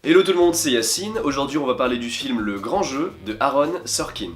Hello tout le monde, c'est Yacine. Aujourd'hui on va parler du film Le Grand Jeu de Aaron Sorkin.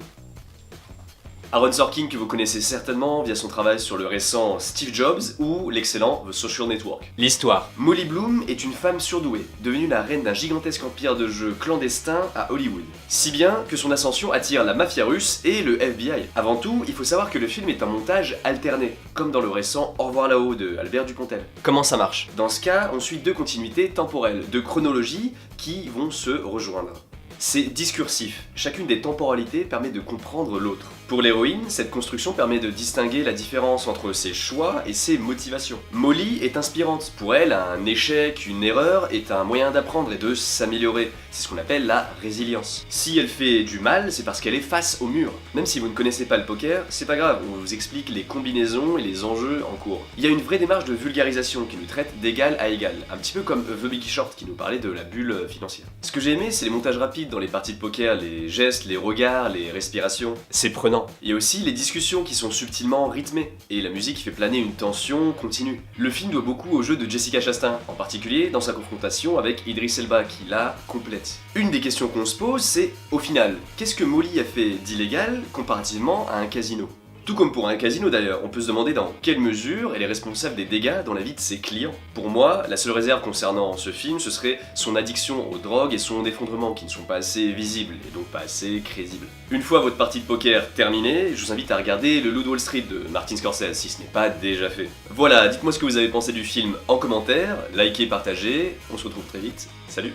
Aaron Sorkin que vous connaissez certainement via son travail sur le récent Steve Jobs ou l'excellent The Social Network. L'histoire. Molly Bloom est une femme surdouée, devenue la reine d'un gigantesque empire de jeux clandestin à Hollywood. Si bien que son ascension attire la mafia russe et le FBI. Avant tout, il faut savoir que le film est un montage alterné, comme dans le récent Au revoir là-haut de Albert Dupontel. Comment ça marche? Dans ce cas, on suit deux continuités temporelles, deux chronologies qui vont se rejoindre. C'est discursif, chacune des temporalités permet de comprendre l'autre. Pour l'héroïne, cette construction permet de distinguer la différence entre ses choix et ses motivations. Molly est inspirante, pour elle, un échec, une erreur est un moyen d'apprendre et de s'améliorer. C'est ce qu'on appelle la résilience. Si elle fait du mal, c'est parce qu'elle est face au mur. Même si vous ne connaissez pas le poker, c'est pas grave, on vous explique les combinaisons et les enjeux en cours. Il y a une vraie démarche de vulgarisation qui nous traite d'égal à égal, un petit peu comme The Big Short qui nous parlait de la bulle financière. Ce que j'ai aimé, c'est les montages rapides dans les parties de poker, les gestes, les regards, les respirations. C'est prenant. Il y a aussi les discussions qui sont subtilement rythmées, et la musique qui fait planer une tension continue. Le film doit beaucoup au jeu de Jessica Chastain, en particulier dans sa confrontation avec Idris Elba, qui la complète. Une des questions qu'on se pose, c'est, au final, qu'est-ce que Molly a fait d'illégal comparativement à un casino ? Tout comme pour un casino d'ailleurs, on peut se demander dans quelle mesure elle est responsable des dégâts dans la vie de ses clients. Pour moi, la seule réserve concernant ce film, ce serait son addiction aux drogues et son effondrement, qui ne sont pas assez visibles et donc pas assez crédibles. Une fois votre partie de poker terminée, je vous invite à regarder Le Loup de Wall Street de Martin Scorsese, si ce n'est pas déjà fait. Voilà, dites-moi ce que vous avez pensé du film en commentaire, likez, partagez, on se retrouve très vite, salut!